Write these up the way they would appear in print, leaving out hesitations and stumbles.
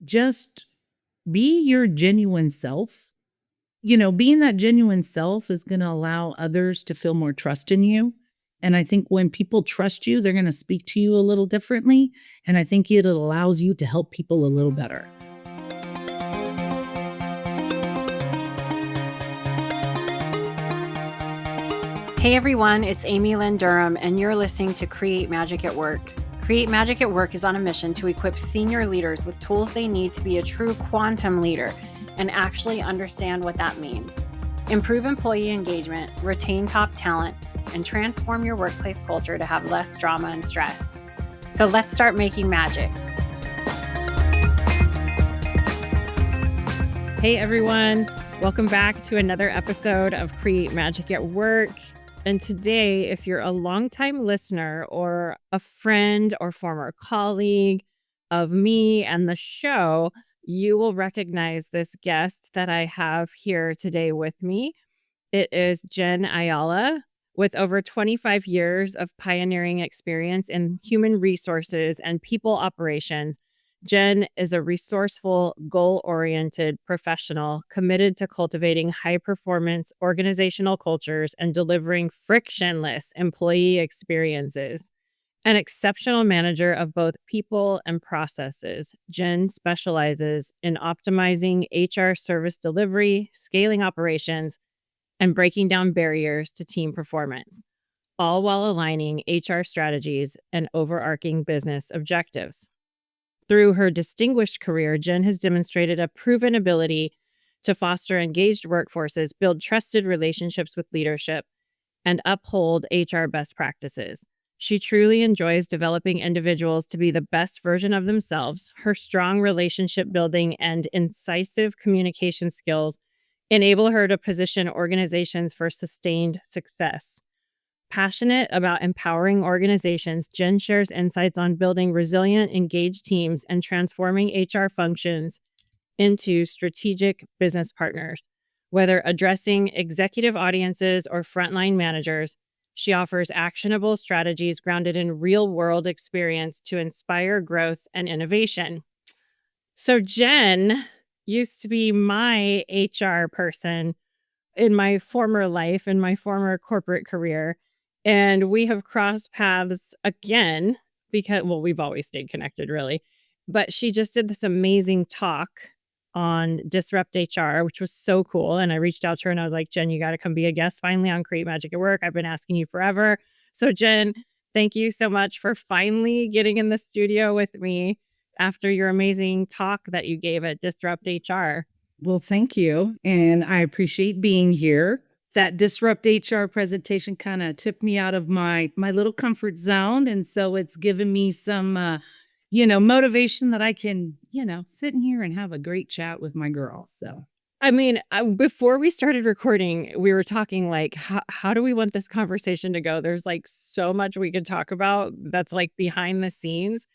just be your genuine self. Being that genuine self is going to allow others to feel more trust in you. And I think when people trust you, they're going to speak to you a little differently. And I think it allows you to help people a little better. Hey everyone, it's Amy Lynn Durham, and you're listening to Create Magic at Work. Create Magic at Work is on a mission to equip senior leaders with tools they need to be a true quantum leader and actually understand what that means. Improve employee engagement, retain top talent, and transform your workplace culture to have less drama and stress. So let's start making magic. Hey everyone, welcome back to another episode of Create Magic at Work. And today, if you're a longtime listener or a friend or former colleague of me and the show, you will recognize this guest that I have here today with me. It is Jenn Ayala, with over 25 years of pioneering experience in human resources and people operations. Jenn is a resourceful, goal-oriented professional committed to cultivating high-performance organizational cultures and delivering frictionless employee experiences. An exceptional manager of both people and processes, Jenn specializes in optimizing HR service delivery, scaling operations, and breaking down barriers to team performance, all while aligning HR strategies and overarching business objectives. Through her distinguished career, Jenn has demonstrated a proven ability to foster engaged workforces, build trusted relationships with leadership, and uphold HR best practices. She truly enjoys developing individuals to be the best version of themselves. Her strong relationship building and incisive communication skills enable her to position organizations for sustained success. Passionate about empowering organizations, Jenn shares insights on building resilient, engaged teams and transforming HR functions into strategic business partners. Whether addressing executive audiences or frontline managers, she offers actionable strategies grounded in real-world experience to inspire growth and innovation. So Jenn used to be my HR person in my former life, in my former corporate career. And we have crossed paths again because, well, we've always stayed connected, really. But she just did this amazing talk on Disrupt HR, which was so cool. And I reached out to her and I was like, Jenn, you got to come be a guest finally on Create Magic at Work. I've been asking you forever. So Jenn, thank you so much for finally getting in the studio with me after your amazing talk that you gave at Disrupt HR. Well, thank you. And I appreciate being here. That Disrupt HR presentation kind of tipped me out of my little comfort zone. And so it's given me some, motivation that I can, sit in here and have a great chat with my girls. So, I mean, before we started recording, we were talking like, how do we want this conversation to go? There's like so much we could talk about that's like behind the scenes.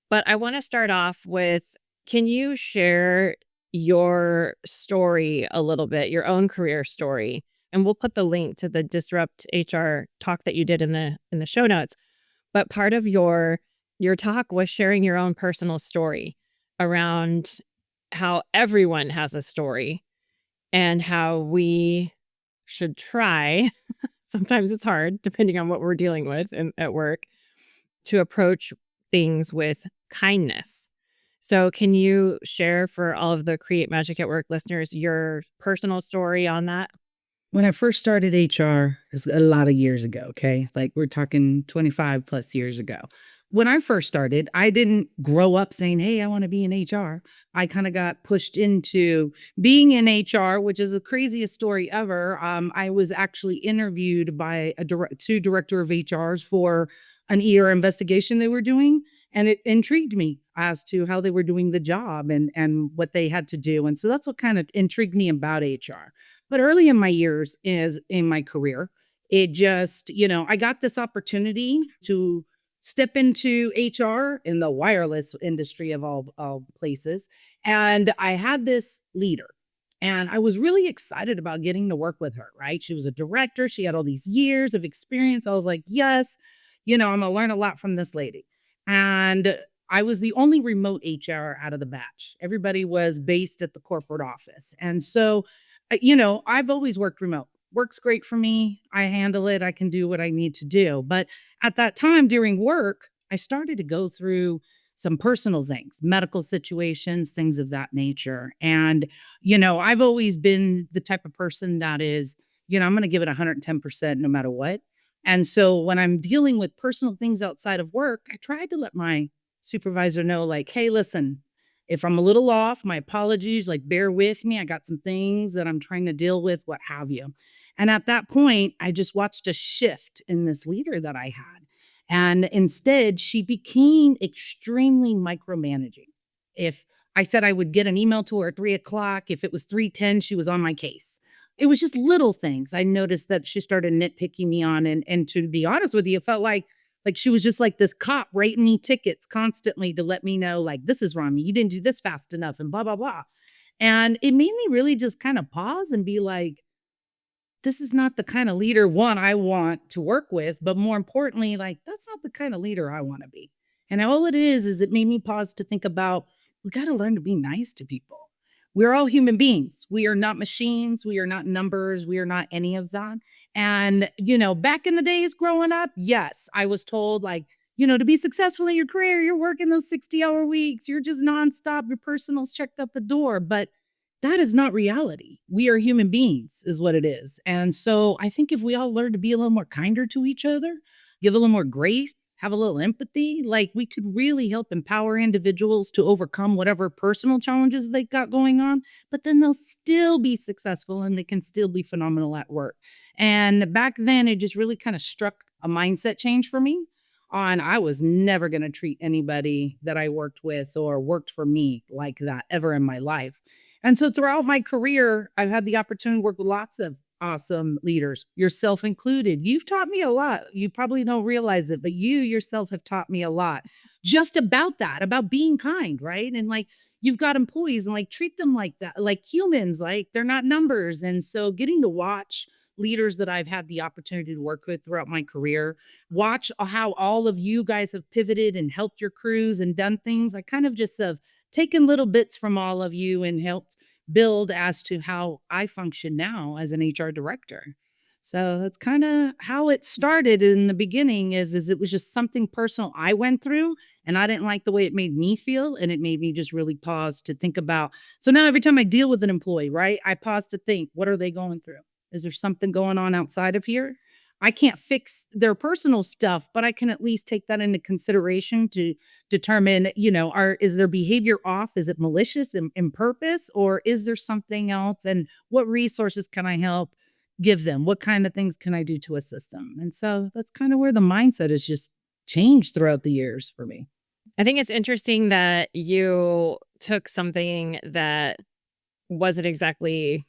But I want to start off with, can you share your story a little bit, your own career story? And we'll put the link to the Disrupt HR talk that you did in the show notes. But part of your talk was sharing your own personal story around how everyone has a story and how we should try, sometimes it's hard, depending on what we're dealing with at work, to approach things with kindness. So can you share for all of the Create Magic at Work listeners your personal story on that? when I first started HR, it's a lot of years ago, okay? Like we're talking 25 plus years ago. When I first started, I didn't grow up saying, hey, I want to be in HR. I kind of got pushed into being in HR, which is the craziest story ever. I was actually interviewed by two director of HRs for an ER investigation they were doing. And it intrigued me as to how they were doing the job and what they had to do. And so that's what kind of intrigued me about HR. But early in my years is in my career, it just, I got this opportunity to step into HR in the wireless industry of all places. And I had this leader and I was really excited about getting to work with her, right? She was a director. She had all these years of experience. I was like, yes, I'm going to learn a lot from this lady. And I was the only remote HR out of the batch. Everybody was based at the corporate office. And so, I've always worked remote. Works great for me. I handle it. I can do what I need to do. But at that time during work, I started to go through some personal things, medical situations, things of that nature. And, I've always been the type of person that is, I'm going to give it 110% no matter what. And so when I'm dealing with personal things outside of work, I tried to let my supervisor know, like, hey, listen, if I'm a little off, my apologies, like, bear with me. I got some things that I'm trying to deal with, what have you. And at that point, I just watched a shift in this leader that I had. And instead, she became extremely micromanaging. If I said I would get an email to her at 3 o'clock, if it was 3:10, she was on my case. It was just little things I noticed that she started nitpicking me on, and to be honest with you, it felt like she was just like this cop writing me tickets constantly to let me know, like, "This is wrong, you didn't do this fast enough," and blah, blah, blah. And it made me really just kinda pause and be like, this is not the kind of leader, one, I want to work with, but more importantly, like, that's not the kind of leader I want to be. And all it is it made me pause to think about, we got to learn to be nice to people. We're all human beings. We are not machines. We are not numbers. We are not any of that. And, back in the days growing up, yes, I was told, like, to be successful in your career, you're working those 60-hour weeks, you're just nonstop, your personal's checked up the door. But that is not reality. We are human beings, is what it is. And so I think if we all learn to be a little more kinder to each other, give a little more grace, have a little empathy, like, we could really help empower individuals to overcome whatever personal challenges they got going on, but then they'll still be successful and they can still be phenomenal at work. And back then, it just really kind of struck a mindset change for me on I was never going to treat anybody that I worked with or worked for me like that ever in my life. And so throughout my career, I've had the opportunity to work with lots of awesome leaders, yourself included. You've taught me a lot. You probably don't realize it, but you yourself have taught me a lot just about that, about being kind, right? And like, you've got employees and like treat them like that, like humans, like they're not numbers. And so getting to watch leaders that I've had the opportunity to work with throughout my career, watch how all of you guys have pivoted and helped your crews and done things. I kind of just have taken little bits from all of you and helped build as to how I function now as an HR director. So that's kind of how it started in the beginning is it was just something personal I went through and I didn't like the way it made me feel and it made me just really pause to think about. So now every time I deal with an employee, right? I pause to think, what are they going through? Is there something going on outside of here? I can't fix their personal stuff, but I can at least take that into consideration to determine, is their behavior off? Is it malicious in purpose, or is there something else? And what resources can I help give them? What kind of things can I do to assist them? And so that's kind of where the mindset has just changed throughout the years for me. I think it's interesting that you took something that wasn't exactly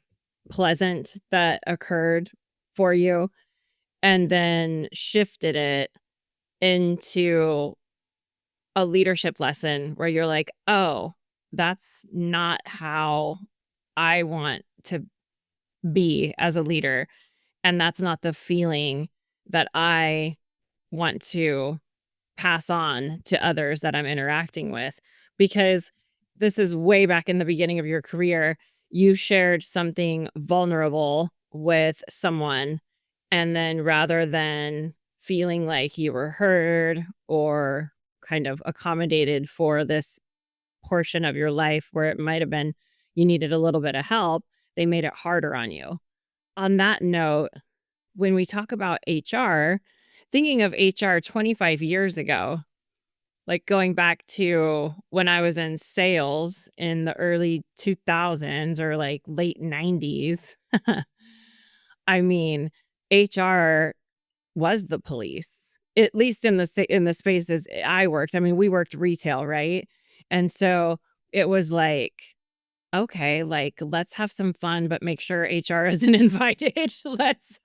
pleasant that occurred for you and then shifted it into a leadership lesson where you're like, "Oh, that's not how I want to be as a leader, and that's not the feeling that I want to pass on to others that I'm interacting with." Because this is way back in the beginning of your career, you shared something vulnerable with someone, and then rather than feeling like you were heard or kind of accommodated for this portion of your life where it might have been you needed a little bit of help, they made it harder on you. On that note, when we talk about HR, thinking of HR 25 years ago, like going back to when I was in sales in the early 2000s or like late 90s, I mean, HR was the police, at least in in the spaces I worked. I mean, we worked retail, right? And so it was like, okay, like, let's have some fun, but make sure HR isn't invited. Let's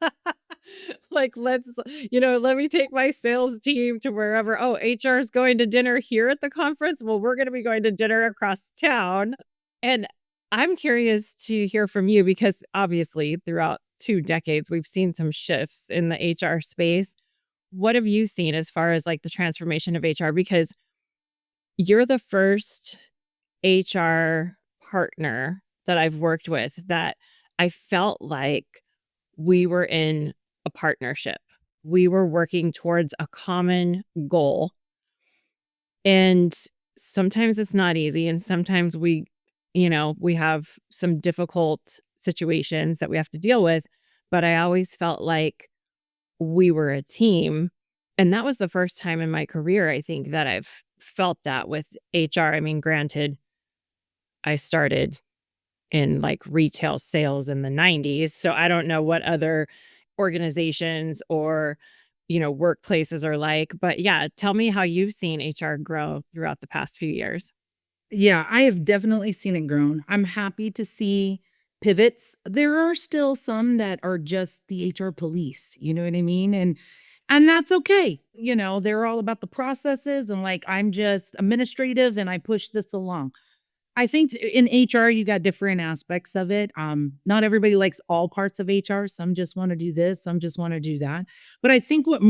let's, let me take my sales team to wherever. Oh, HR is going to dinner here at the conference. Well, we're going to be going to dinner across town. And I'm curious to hear from you because obviously throughout 2 decades, we've seen some shifts in the HR space. What have you seen as far as like the transformation of HR? Because You're the first HR partner that I've worked with that I felt like we were in a partnership. We were working towards a common goal. And sometimes it's not easy. And sometimes we have some difficult situations that we have to deal with. But I always felt like we were a team. And that was the first time in my career, I think, that I've felt that with HR. I mean, granted, I started in like retail sales in the 90s. So I don't know what other organizations or, workplaces are like. But yeah, tell me how you've seen HR grow throughout the past few years. Yeah, I have definitely seen it grown. I'm happy to see pivots. There are still some that are just the HR police, you know what I mean? And that's okay. They're all about the processes and like I'm just administrative and I push this along. I think in HR you got different aspects of it. Not everybody likes all parts of HR. Some just want to do this, some just want to do that. But I think what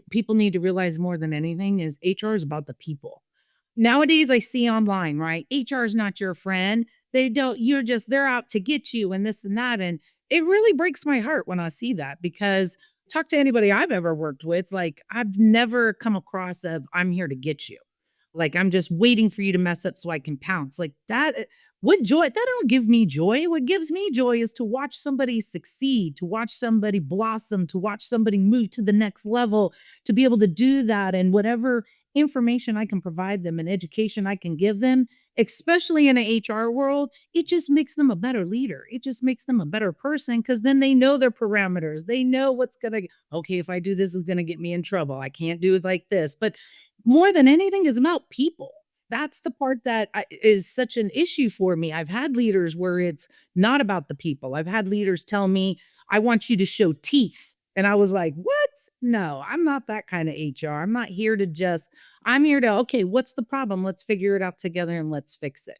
people need to realize more than anything is HR is about the people. Nowadays, I see online, right? HR is not your friend. They're out to get you and this and that. And it really breaks my heart when I see that because talk to anybody I've ever worked with, like I've never come across I'm here to get you. Like I'm just waiting for you to mess up so I can pounce. Like that, what joy? That don't give me joy. What gives me joy is to watch somebody succeed, to watch somebody blossom, to watch somebody move to the next level, to be able to do that and whatever information I can provide them and education I can give them, especially in a HR world, it just makes them a better leader. It just makes them a better person because then they know their parameters. They know what's going to, okay, if I do this, it's going to get me in trouble. I can't do it like this. But more than anything, it's about people. That's the part that is such an issue for me. I've had leaders where it's not about the people. I've had leaders tell me, I want you to show teeth. And I was like, what? No, I'm not that kind of HR. I'm not here to I'm here to, okay, what's the problem? Let's figure it out together and let's fix it.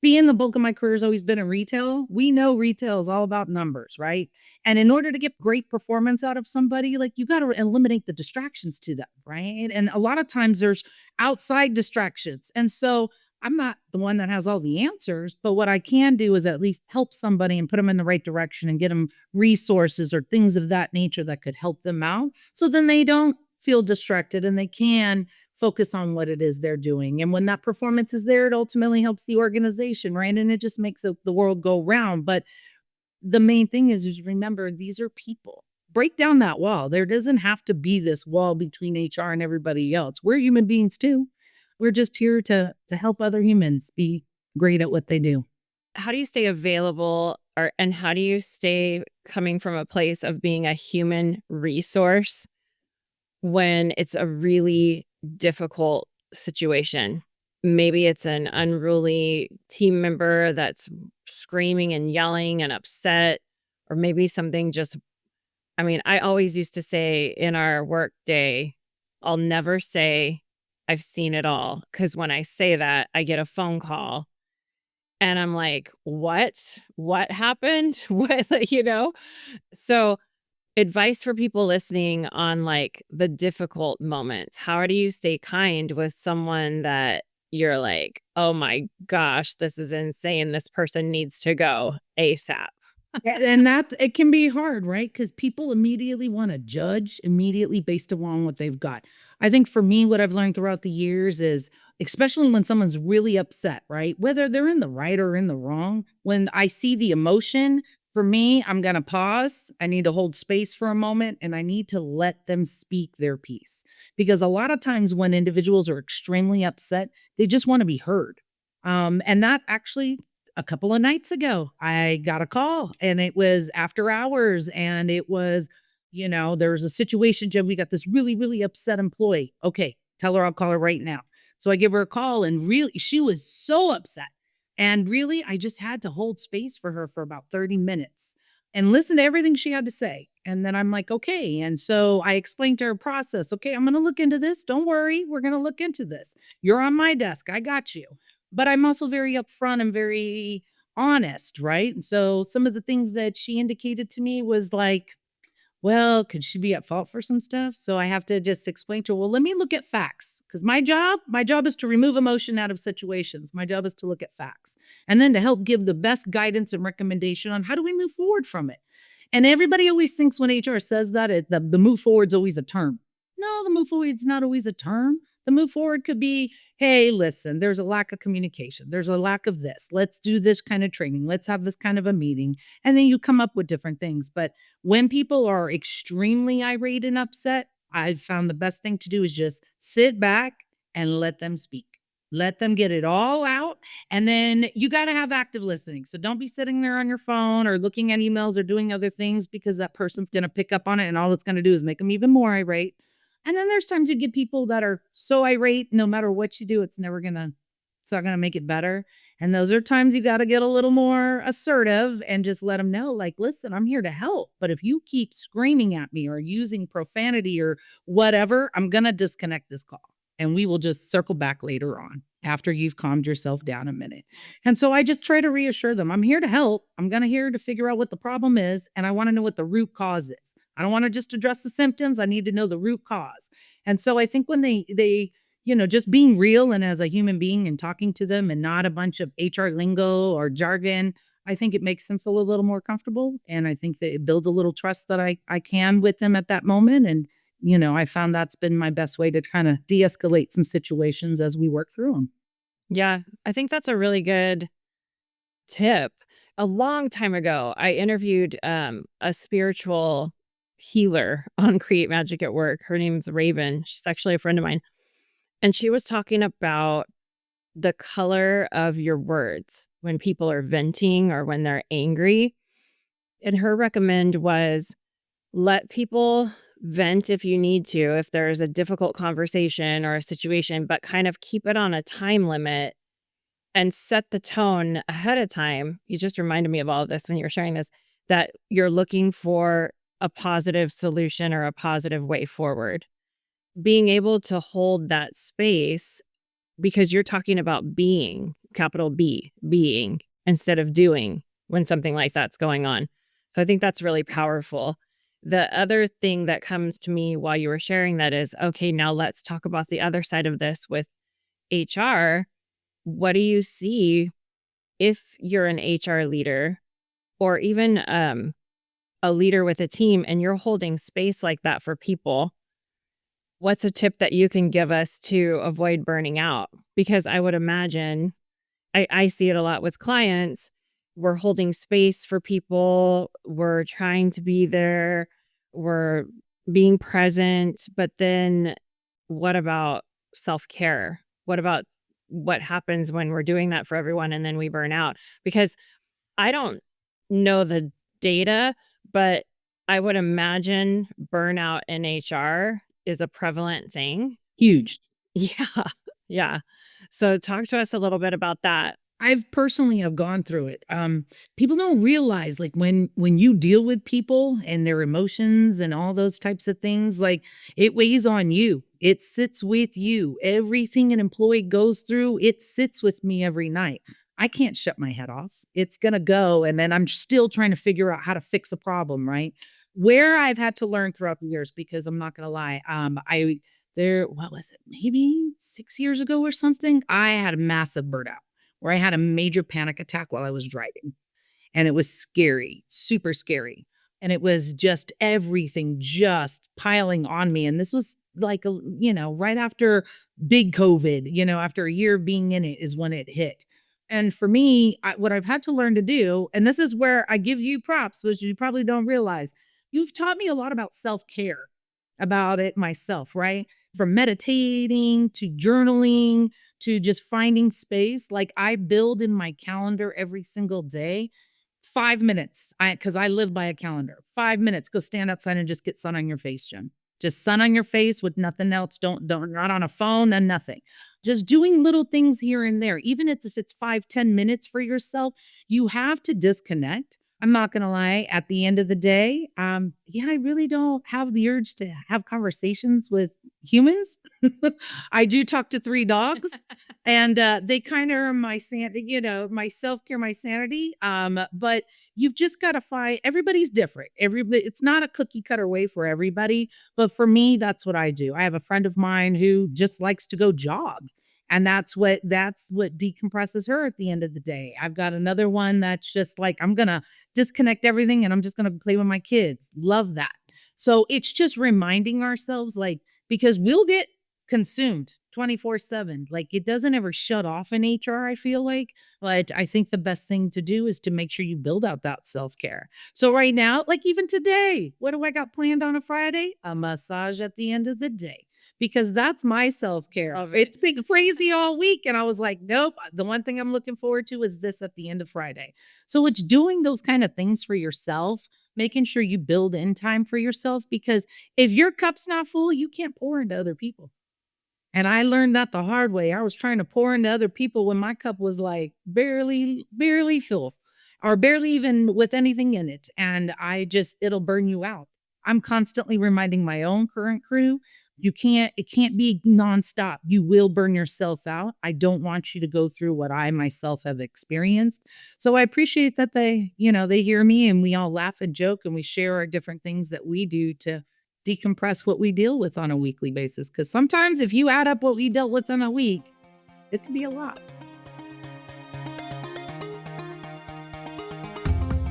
Being the bulk of my career has always been in retail, we know retail is all about numbers, right? And in order to get great performance out of somebody, like you got to eliminate the distractions to them, right? And a lot of times there's outside distractions. And so I'm not the one that has all the answers, but what I can do is at least help somebody and put them in the right direction and get them resources or things of that nature that could help them out. So then they don't feel distracted and they can focus on what it is they're doing. And when that performance is there, it ultimately helps the organization, right? And it just makes the world go round. But the main thing is remember these are people. Break down that wall. There doesn't have to be this wall between HR and everybody else. We're human beings too. We're just here to help other humans be great at what they do. How do you stay available and how do you stay coming from a place of being a human resource when it's a really difficult situation? Maybe it's an unruly team member that's screaming and yelling and upset, or maybe something just, I mean, I always used to say in our work day, I'll never say I've seen it all. Cause when I say that, I get a phone call and I'm like, what? What happened? What, So advice for people listening on like the difficult moments. How do you stay kind with someone that you're like, "Oh my gosh, this is insane. This person needs to go ASAP." And that it can be hard, right? Because people immediately wanna judge immediately based upon what they've got. I think for me, what I've learned throughout the years is, especially when someone's really upset, right? Whether they're in the right or in the wrong, when I see the emotion, for me, I'm gonna pause. I need to hold space for a moment, and I need to let them speak their piece. Because a lot of times when individuals are extremely upset, they just wanna be heard. And that actually a couple of nights ago, I got a call and it was after hours and it was, there was a situation, Jim. We got this really, really upset employee. Okay, tell her I'll call her right now. So I give her a call and really, she was so upset. And really, I just had to hold space for her for about 30 minutes and listen to everything she had to say. And then I'm like, okay. And so I explained to her process. Okay, I'm going to look into this. Don't worry. We're going to look into this. You're on my desk. I got you. But I'm also very upfront and very honest, right? And so some of the things that she indicated to me was like, well, could she be at fault for some stuff? So I have to just explain to her, well, let me look at facts. Because my job is to remove emotion out of situations. My job is to look at facts and then to help give the best guidance and recommendation on how do we move forward from it. And everybody always thinks when HR says that the move forward is always a term. No, the move forward is not always a term. The move forward could be, hey, listen, there's a lack of communication. There's a lack of this. Let's do this kind of training. Let's have this kind of a meeting. And then you come up with different things. But when people are extremely irate and upset, I've found the best thing to do is just sit back and let them speak. Let them get it all out. And then you got to have active listening. So don't be sitting there on your phone or looking at emails or doing other things because that person's going to pick up on it and all it's going to do is make them even more irate. And then there's times you get people that are so irate, no matter what you do, it's not gonna make it better. And those are times you gotta get a little more assertive and just let them know, like, listen, I'm here to help. But if you keep screaming at me or using profanity or whatever, I'm gonna disconnect this call and we will just circle back later on after you've calmed yourself down a minute. And so I just try to reassure them, I'm here to help. I'm gonna here to figure out what the problem is, and I want to know what the root cause is. I don't want to just address the symptoms. I need to know the root cause. And so I think when just being real and as a human being and talking to them and not a bunch of HR lingo or jargon, I think it makes them feel a little more comfortable. And I think that it builds a little trust that I can with them at that moment. And, I found that's been my best way to kind of de-escalate some situations as we work through them. Yeah, I think that's a really good tip. A long time ago, I interviewed a spiritual healer on Create Magic at Work. Her name's Raven. She's actually a friend of mine. And she was talking about the color of your words when people are venting or when they're angry. And her recommend was let people vent if you need to, if there's a difficult conversation or a situation, but kind of keep it on a time limit and set the tone ahead of time. You just reminded me of all of this when you were sharing this, that you're looking for a positive solution or a positive way forward. Being able to hold that space because you're talking about being, capital B, being, instead of doing when something like that's going on. So I think that's really powerful. The other thing that comes to me while you were sharing that is, okay, now let's talk about the other side of this with HR. What do you see if you're an HR leader or even a leader with a team and you're holding space like that for people? What's a tip that you can give us to avoid burning out? Because I would imagine I see it a lot with clients. We're holding space for people. We're trying to be there. We're being present. But then what about self-care? What about what happens when we're doing that for everyone and then we burn out? Because I don't know the data, but I would imagine burnout in HR is a prevalent thing. Huge. Yeah. Yeah. So talk to us a little bit about that. I've personally have gone through it. People don't realize like when you deal with people and their emotions and all those types of things, like it weighs on you. It sits with you. Everything an employee goes through, it sits with me every night. I can't shut my head off. It's gonna go, and then I'm still trying to figure out how to fix a problem, right? Where I've had to learn throughout the years, because I'm not gonna lie, what was it, maybe 6 years ago or something? I had a massive burnout where I had a major panic attack while I was driving. And it was scary, super scary. And it was just everything just piling on me. And this was like, right after big COVID, after a year of being in it is when it hit. And for me, what I've had to learn to do, and this is where I give you props, which you probably don't realize, you've taught me a lot about self care, about it myself, right? From meditating to journaling to just finding space. Like I build in my calendar every single day 5 minutes. Because I live by a calendar. 5 minutes. Go stand outside and just get sun on your face, Jen. Just sun on your face with nothing else. Don't not on a phone and nothing. Just doing little things here and there. Even if it's 5, 10 minutes for yourself, you have to disconnect. I'm not gonna lie, at the end of the day, yeah, I really don't have the urge to have conversations with humans. I do talk to 3 dogs, and, they kinda are my my self-care, my sanity, but you've just gotta find everybody's different. Everybody it's not a cookie cutter way for everybody, but for me, that's what I do. I have a friend of mine who just likes to go jog, and that's what decompresses her at the end of the day. I've got another one that's just like, I'm gonna disconnect everything and I'm just gonna play with my kids. Love that. So it's just reminding ourselves, like, because we'll get consumed 24/7. Like it doesn't ever shut off in HR, I feel like. But I think the best thing to do is to make sure you build out that self-care. So right now, like even today, what do I got planned on a Friday? A massage at the end of the day because that's my self-care. Love it. It's been crazy all week and I was like, nope, the one thing I'm looking forward to is this at the end of Friday. So it's doing those kind of things for yourself, making sure you build in time for yourself because if your cup's not full, you can't pour into other people. And I learned that the hard way. I was trying to pour into other people when my cup was like barely full or barely even with anything in it. And it'll burn you out. I'm constantly reminding my own current crew, it can't be nonstop. You will burn yourself out. I don't want you to go through what I myself have experienced. So I appreciate that they hear me and we all laugh and joke and we share our different things that we do to decompress what we deal with on a weekly basis. Because sometimes if you add up what we dealt with in a week, it could be a lot.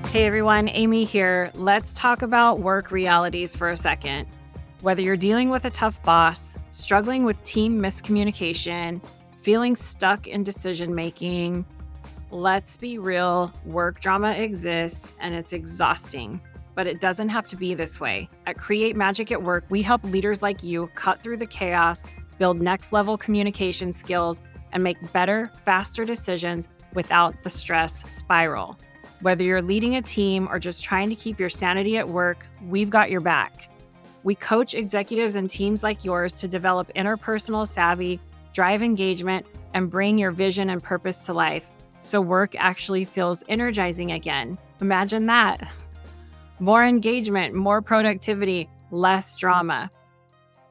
Hey everyone, Amy here. Let's talk about work realities for a second. Whether you're dealing with a tough boss, struggling with team miscommunication, feeling stuck in decision making, let's be real, work drama exists and it's exhausting. But it doesn't have to be this way. At Create Magic at Work, we help leaders like you cut through the chaos, build next level communication skills, and make better, faster decisions without the stress spiral. Whether you're leading a team or just trying to keep your sanity at work, we've got your back. We coach executives and teams like yours to develop interpersonal savvy, drive engagement, and bring your vision and purpose to life so work actually feels energizing again. Imagine that. More engagement, more productivity, less drama.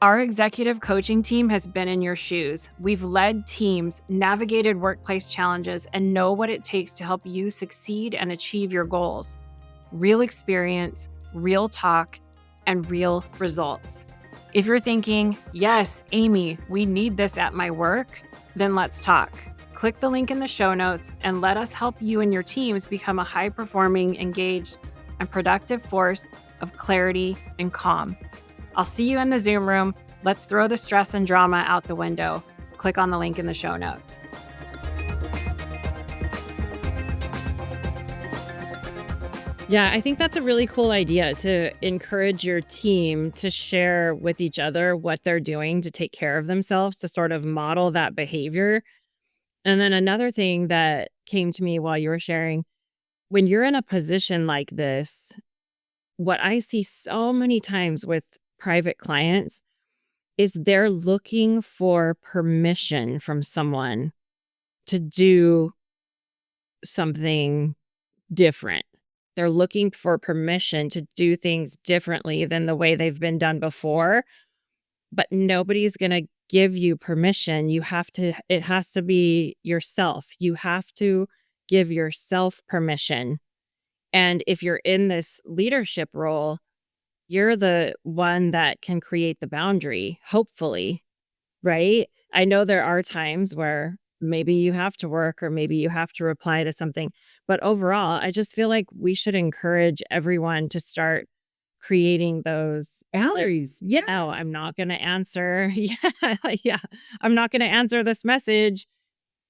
Our executive coaching team has been in your shoes. We've led teams, navigated workplace challenges, and know what it takes to help you succeed and achieve your goals. Real experience, real talk, and real results. If you're thinking, yes, Amy, we need this at my work, then let's talk. Click the link in the show notes and let us help you and your teams become a high-performing, engaged, and productive force of clarity and calm. I'll see you in the Zoom room. Let's throw the stress and drama out the window. Click on the link in the show notes. Yeah, I think that's a really cool idea to encourage your team to share with each other what they're doing to take care of themselves, to sort of model that behavior. And then another thing that came to me while you were sharing, when you're in a position like this, what I see so many times with private clients is they're looking for permission from someone to do something different. They're looking for permission to do things differently than the way they've been done before, but nobody's going to give you permission. It has to be yourself. You have to give yourself permission. And if you're in this leadership role, you're the one that can create the boundary, hopefully, right? I know there are times where maybe you have to work or maybe you have to reply to something, but overall, I just feel like we should encourage everyone to start creating those Boundaries. like, oh, I'm not going to answer. Yeah, yeah. I'm not going to answer this message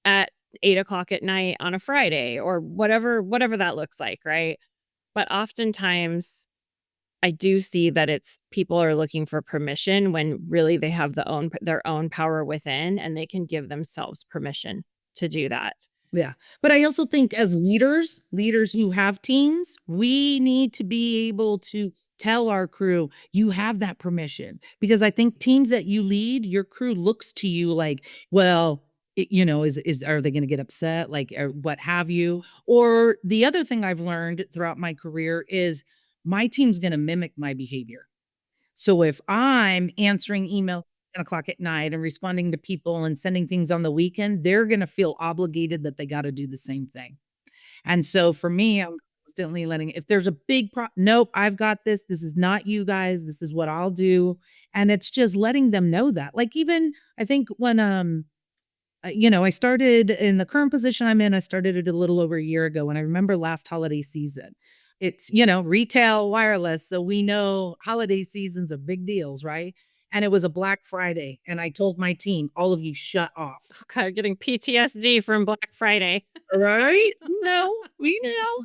at 8 o'clock at night on a Friday or whatever that looks like, right? But oftentimes I do see that it's people are looking for permission when really they have their own power within and they can give themselves permission to do that. Yeah. But I also think as leaders who have teams, we need to be able to tell our crew, you have that permission. Because I think teams that you lead, your crew looks to you like, well, Is are they gonna get upset, like, or what have you? Or the other thing I've learned throughout my career is my team's gonna mimic my behavior. So if I'm answering email 10 o'clock at night and responding to people and sending things on the weekend, they're gonna feel obligated that they gotta do the same thing. And so for me, I'm constantly letting if there's a big nope, I've got this. This is not you guys. This is what I'll do. And it's just letting them know that. Like even I think when I started in the current position I'm in, I started it a little over a year ago. And I remember last holiday season. It's, retail wireless. So we know holiday seasons are big deals, right? And it was a Black Friday. And I told my team, all of you shut off. Okay, getting PTSD from Black Friday. Right? No, we know.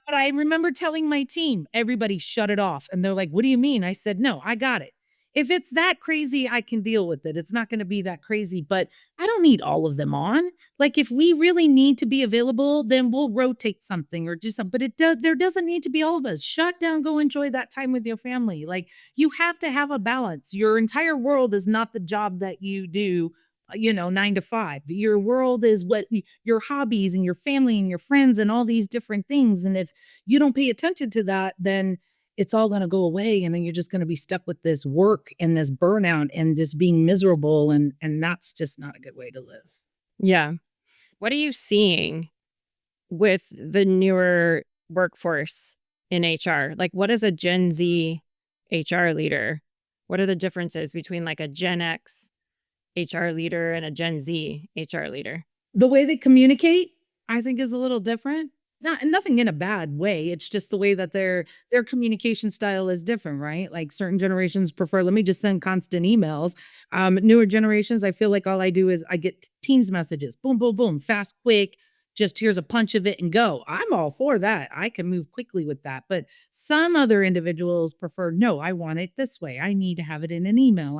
But I remember telling my team, "Everybody shut it off." And they're like, "What do you mean?" I said, "No, I got it. If it's that crazy, I can deal with it. It's not gonna be that crazy, but I don't need all of them on. Like, if we really need to be available, then we'll rotate something or do something, but there doesn't need to be all of us. Shut down, go enjoy that time with your family. Like, you have to have a balance. Your entire world is not the job that you do, 9 to 5. Your world is your hobbies and your family and your friends and all these different things, and if you don't pay attention to that, then it's all gonna go away, and then you're just gonna be stuck with this work and this burnout and just being miserable, and that's just not a good way to live." Yeah. What are you seeing with the newer workforce in HR? Like, what is a Gen Z HR leader? What are the differences between like a Gen X HR leader and a Gen Z HR leader? The way they communicate, I think, is a little different. Nothing in a bad way. It's just the way that their communication style is different, right? Like certain generations prefer, let me just send constant emails. Newer generations, I feel like all I do is I get Teams messages, boom, boom, boom, fast, quick. Just here's a punch of it and go. I'm all for that. I can move quickly with that. But some other individuals prefer, no, I want it this way. I need to have it in an email.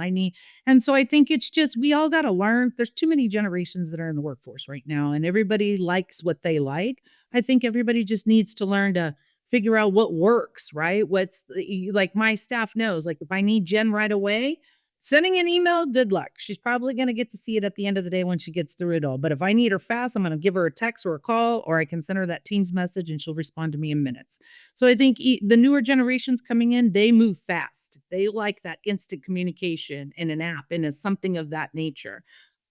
And so I think it's just we all got to learn. There's too many generations that are in the workforce right now, and everybody likes what they like. I think everybody just needs to learn to figure out what works, right? Like my staff knows, like if I need Jen right away, sending an email, good luck. She's probably going to get to see it at the end of the day when she gets through it all. But if I need her fast, I'm going to give her a text or a call, or I can send her that Teams message and she'll respond to me in minutes. So I think the newer generations coming in, they move fast. They like that instant communication in an app and as something of that nature.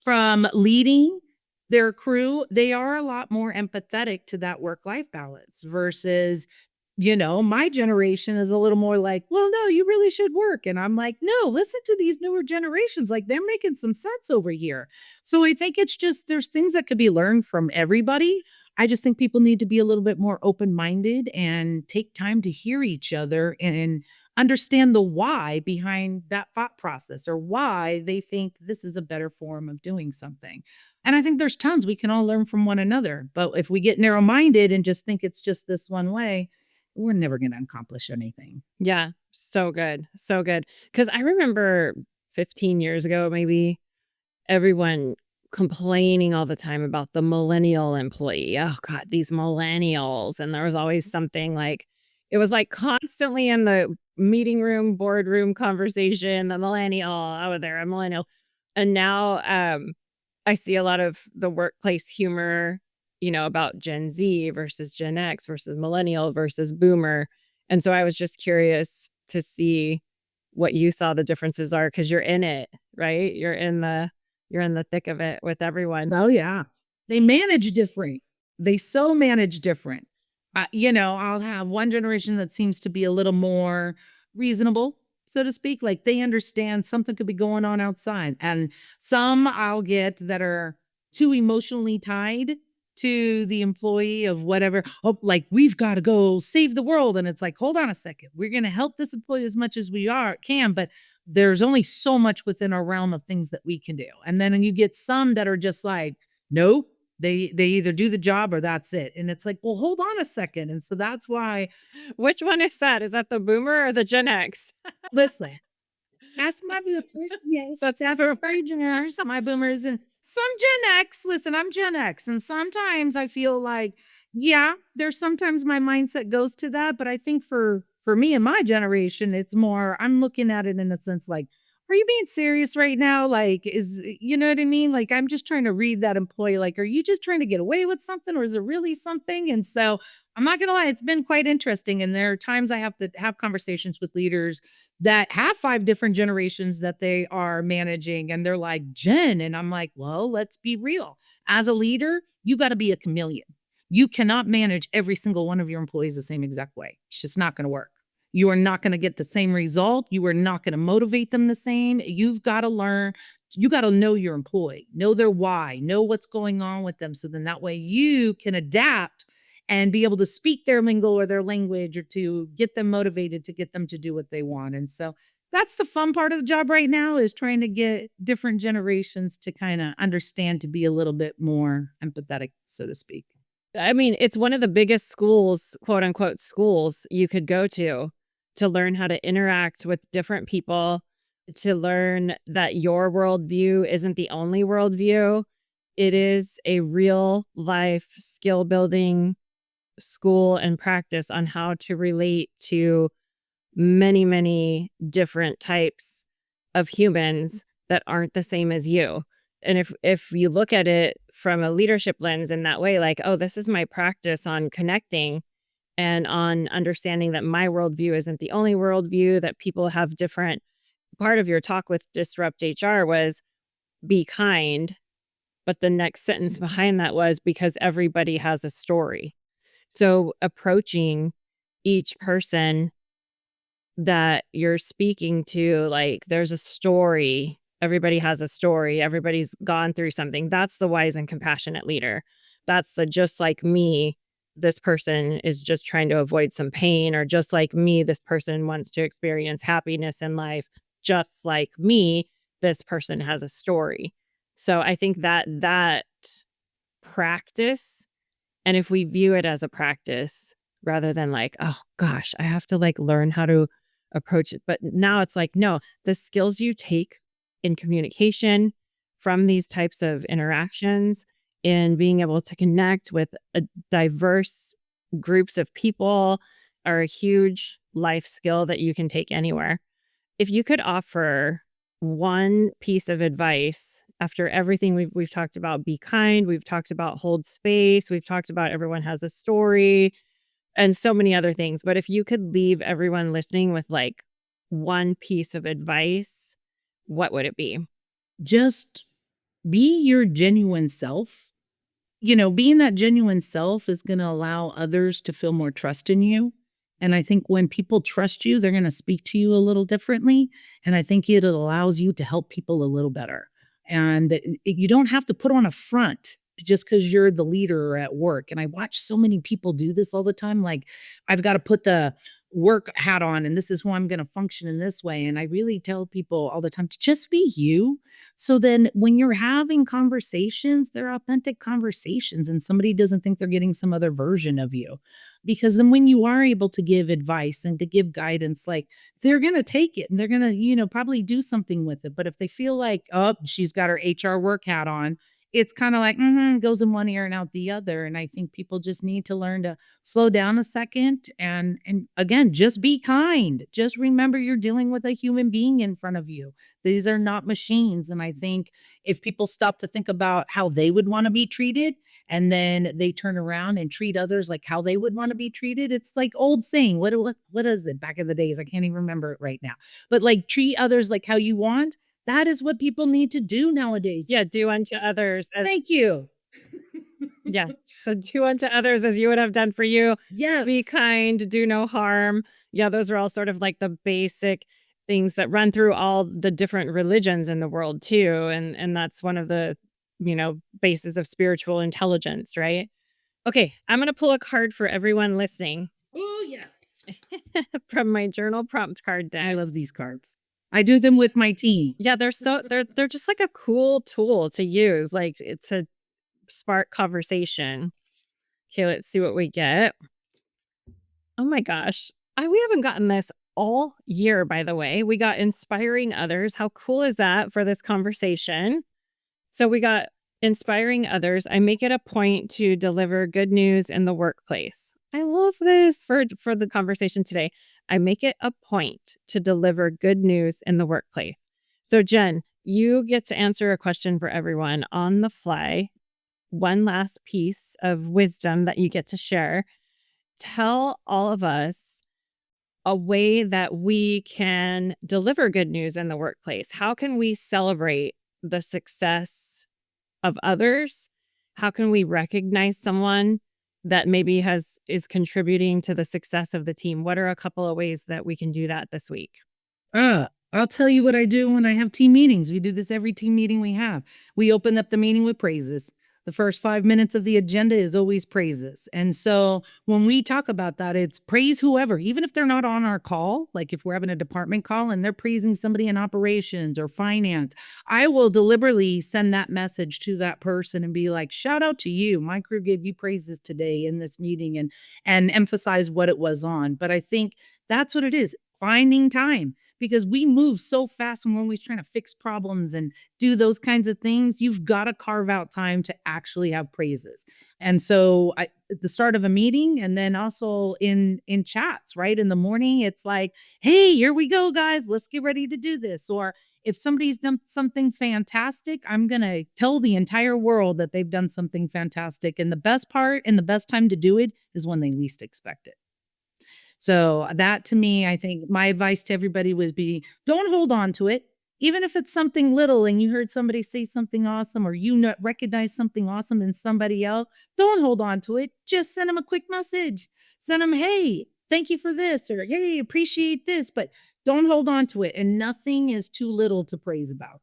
From leading their crew, they are a lot more empathetic to that work life balance versus my generation is a little more like, well, no, you really should work. And I'm like, no, listen to these newer generations. Like they're making some sense over here. So I think it's just there's things that could be learned from everybody. I just think people need to be a little bit more open minded and take time to hear each other and understand the why behind that thought process or why they think this is a better form of doing something. And I think there's tons we can all learn from one another. But if we get narrow minded and just think it's just this one way, we're never gonna accomplish anything. Yeah, so good. So good. Because I remember 15 years ago, maybe everyone complaining all the time about the millennial employee. Oh God, these millennials. And there was always something like, it was like constantly in the meeting room, boardroom conversation, the millennial, oh, they're a millennial. And now I see a lot of the workplace humor, about Gen Z versus Gen X versus millennial versus boomer. And so I was just curious to see what you saw the differences are because you're in it, right? You're in the thick of it with everyone. Oh, yeah. They manage different. They so manage different. I'll have one generation that seems to be a little more reasonable, so to speak. Like they understand something could be going on outside. And some I'll get that are too emotionally tied to the employee of whatever. Oh, like we've got to go save the world. And it's like, hold on a second. We're going to help this employee as much as we can, but there's only so much within our realm of things that we can do. And then you get some that are just like, no, they either do the job or that's it. And it's like, well, hold on a second. And so that's why, Which one is that? Is that the boomer or the Gen X? listen, that's my boomers. Yes, that's everybody boomers, my boomers, and some Gen X. Listen, I'm Gen X, and sometimes I feel like, yeah, there's sometimes my mindset goes to that, but I think for me and my generation, it's more I'm looking at it in a sense like, are you being serious right now? Like, you know what I mean? Like, I'm just trying to read that employee. Like, are you just trying to get away with something or is it really something? And so I'm not going to lie, it's been quite interesting. And there are times I have to have conversations with leaders that have 5 different generations that they are managing. And they're like, Jen. And I'm like, well, let's be real. As a leader, you got to be a chameleon. You cannot manage every single one of your employees the same exact way. It's just not going to work. You are not going to get the same result. You are not going to motivate them the same. You've got to learn, you got to know your employee, know their why, know what's going on with them. So then that way you can adapt and be able to speak their lingo or their language or to get them motivated to get them to do what they want. And so that's the fun part of the job right now is trying to get different generations to kind of understand to be a little bit more empathetic, so to speak. I mean, it's one of the biggest schools, quote unquote, schools you could go to learn how to interact with different people, to learn that your worldview isn't the only worldview. It is a real life skill building school and practice on how to relate to many, many different types of humans that aren't the same as you. And if you look at it from a leadership lens in that way, like, oh, this is my practice on connecting and on understanding that my worldview isn't the only worldview, that people have different. Part of your talk with Disrupt HR was be kind, but the next sentence behind that was because everybody has a story. So approaching each person that you're speaking to, like, there's a story. Everybody has a story. Everybody's gone through something. That's the wise and compassionate leader. That's the just like me, this person is just trying to avoid some pain, or just like me, this person wants to experience happiness in life. Just like me, this person has a story. So I think that practice, and if we view it as a practice rather than like, oh gosh, I have to like learn how to approach it. But now it's like, no, the skills you take in communication from these types of interactions, in being able to connect with a diverse groups of people, are a huge life skill that you can take anywhere. If you could offer one piece of advice after everything we've talked about, be kind, we've talked about hold space, we've talked about everyone has a story, and so many other things. But if you could leave everyone listening with like one piece of advice, what would it be? Just be your genuine self. You know, being that genuine self is going to allow others to feel more trust in you. And I think when people trust you, they're going to speak to you a little differently. And I think it allows you to help people a little better. And you don't have to put on a front just because you're the leader at work. And I watch so many people do this all the time. Like, I've got to put the work hat on, and this is who I'm going to function in this way. And I really tell people all the time to just be you. So then when you're having conversations, they're authentic conversations and somebody doesn't think they're getting some other version of you. Because then when you are able to give advice and to give guidance, like, they're going to take it and they're going to, probably do something with it. But if they feel like, oh, she's got her HR work hat on, it's kind of like, goes in one ear and out the other. And I think people just need to learn to slow down a second and again, just be kind. Just remember you're dealing with a human being in front of you. These are not machines. And I think if people stop to think about how they would want to be treated and then they turn around and treat others like how they would want to be treated, it's like old saying. What is it back in the days? I can't even remember it right now. But like, treat others like how you want. That is what people need to do nowadays. Yeah, do unto others as Thank you. yeah. So do unto others as you would have done for you. Yes. Be kind, do no harm. Yeah, those are all sort of like the basic things that run through all the different religions in the world too. And that's one of the, bases of spiritual intelligence, right? Okay, I'm gonna pull a card for everyone listening Oh, yes. from my journal prompt card I deck. love these cards. I do them with my team. Yeah, they're just like a cool tool to use, like to spark conversation. Okay, let's see what we get. Oh my gosh. We haven't gotten this all year, by the way. We got inspiring others. How cool is that for this conversation? So we got inspiring others. I make it a point to deliver good news in the workplace. I love this for the conversation today. I make it a point to deliver good news in the workplace. So, Jen, you get to answer a question for everyone on the fly. One last piece of wisdom that you get to share. Tell all of us a way that we can deliver good news in the workplace. How can we celebrate the success of others? How can we recognize someone that maybe is contributing to the success of the team? What are a couple of ways that we can do that this week? I'll tell you what I do when I have team meetings. We do this every team meeting we have. We open up the meeting with praises. The first 5 minutes of the agenda is always praises. And so when we talk about that, it's praise whoever, even if they're not on our call, like if we're having a department call and they're praising somebody in operations or finance, I will deliberately send that message to that person and be like, shout out to you. My crew gave you praises today in this meeting and emphasize what it was on. But I think that's what it is, finding time because we move so fast when we're always trying to fix problems and do those kinds of things. You've got to carve out time to actually have praises. And so at the start of a meeting and then also in chats, right? In the morning, it's like, hey, here we go, guys. Let's get ready to do this. Or if somebody's done something fantastic, I'm going to tell the entire world that they've done something fantastic. And the best part and the best time to do it is when they least expect it. So that to me, I think my advice to everybody would be don't hold on to it. Even if it's something little and you heard somebody say something awesome or recognize something awesome in somebody else, don't hold on to it. Just send them a quick message. Send them, hey, thank you for this or hey, appreciate this, but don't hold on to it. And nothing is too little to praise about.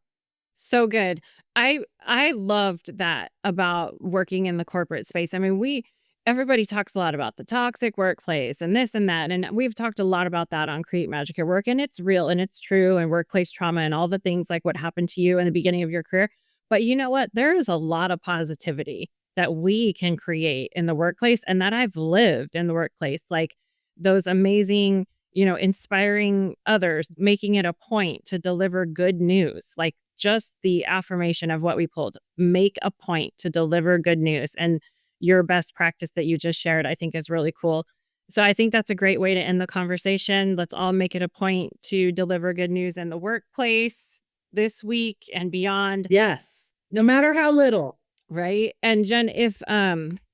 So good. I loved that about working in the corporate space. I mean, everybody talks a lot about the toxic workplace and this and that. And we've talked a lot about that on Create Magic at Work. And it's real and it's true, and workplace trauma and all the things like what happened to you in the beginning of your career. But you know what? There is a lot of positivity that we can create in the workplace and that I've lived in the workplace. Like those amazing, inspiring others, making it a point to deliver good news, like just the affirmation of what we pulled, make a point to deliver good news. And your best practice that you just shared, I think is really cool. So I think that's a great way to end the conversation. Let's all make it a point to deliver good news in the workplace this week and beyond. Yes. No matter how little. Right. And Jen, if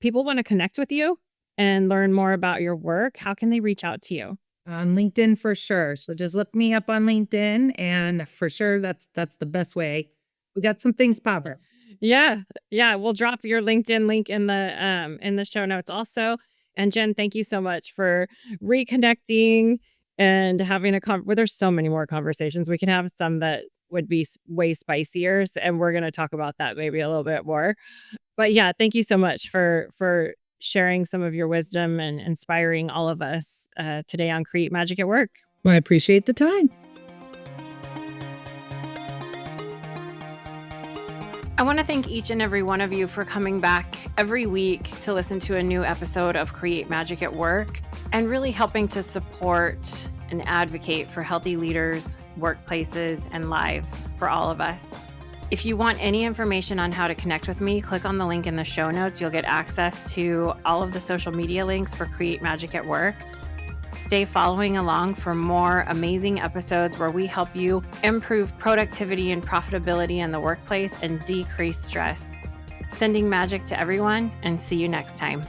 people want to connect with you and learn more about your work, how can they reach out to you? On LinkedIn for sure. So just look me up on LinkedIn and for sure that's the best way. We got some things popping. Yeah. Yeah. We'll drop your LinkedIn link in the show notes also. And Jen, thank you so much for reconnecting and having well, there's so many more conversations. We can have some that would be way spicier. And we're going to talk about that maybe a little bit more. But yeah, thank you so much for sharing some of your wisdom and inspiring all of us today on Create Magic at Work. Well, I appreciate the time. I want to thank each and every one of you for coming back every week to listen to a new episode of Create Magic at Work and really helping to support and advocate for healthy leaders, workplaces, and lives for all of us. If you want any information on how to connect with me, click on the link in the show notes. You'll get access to all of the social media links for Create Magic at Work. Stay following along for more amazing episodes where we help you improve productivity and profitability in the workplace and decrease stress. Sending magic to everyone, and see you next time.